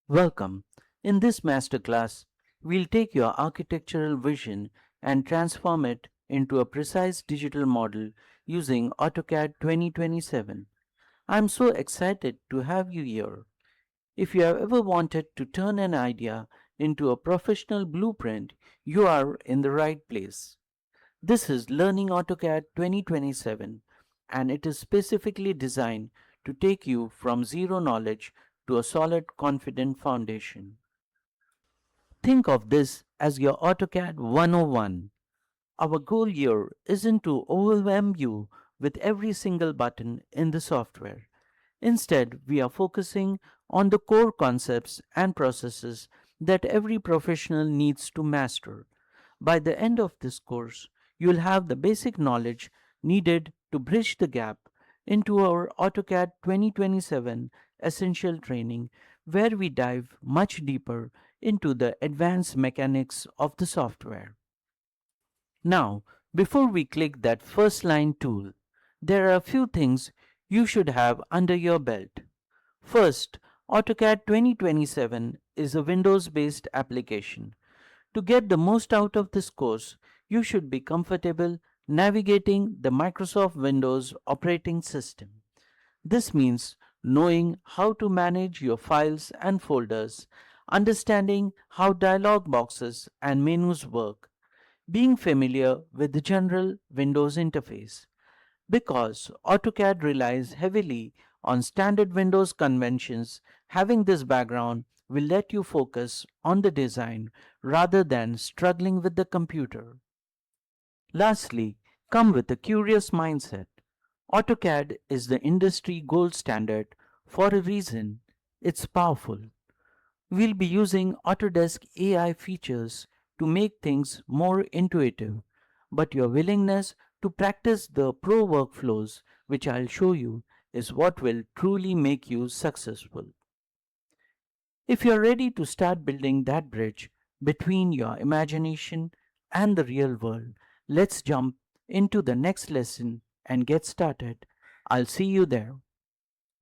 Welcome. In this masterclass, we'll take your architectural vision and transform it into a precise digital model using AutoCAD 2027. I'm so excited to have you here. If you have ever wanted to turn an idea into a professional blueprint, you are in the right place. This is Learning AutoCAD 2027, and it is specifically designed to take you from zero knowledge to a solid, confident foundation. Think of this as your AutoCAD 101. Our goal here isn't to overwhelm you with every single button in the software. Instead, we are focusing on the core concepts and processes that every professional needs to master. By the end of this course, you'll have the basic knowledge needed to bridge the gap into our AutoCAD 2027 essential training, where we dive much deeper into the advanced mechanics of the software. Now, before we click that first line tool, there are a few things you should have under your belt. First, AutoCAD 2027 is a Windows based application. To get the most out of this course, you should be comfortable navigating the Microsoft Windows operating system. This means knowing how to manage your files and folders, understanding how dialog boxes and menus work, being familiar with the general Windows interface. Because AutoCAD relies heavily on standard Windows conventions, having this background will let you focus on the design rather than struggling with the computer. Lastly, come with a curious mindset. AutoCAD is the industry gold standard for a reason. It's powerful. We'll be using Autodesk AI features to make things more intuitive, but your willingness to practice the pro workflows, which I'll show you, is what will truly make you successful. If you're ready to start building that bridge between your imagination and the real world, let's jump into the next lesson and get started. I'll see you there.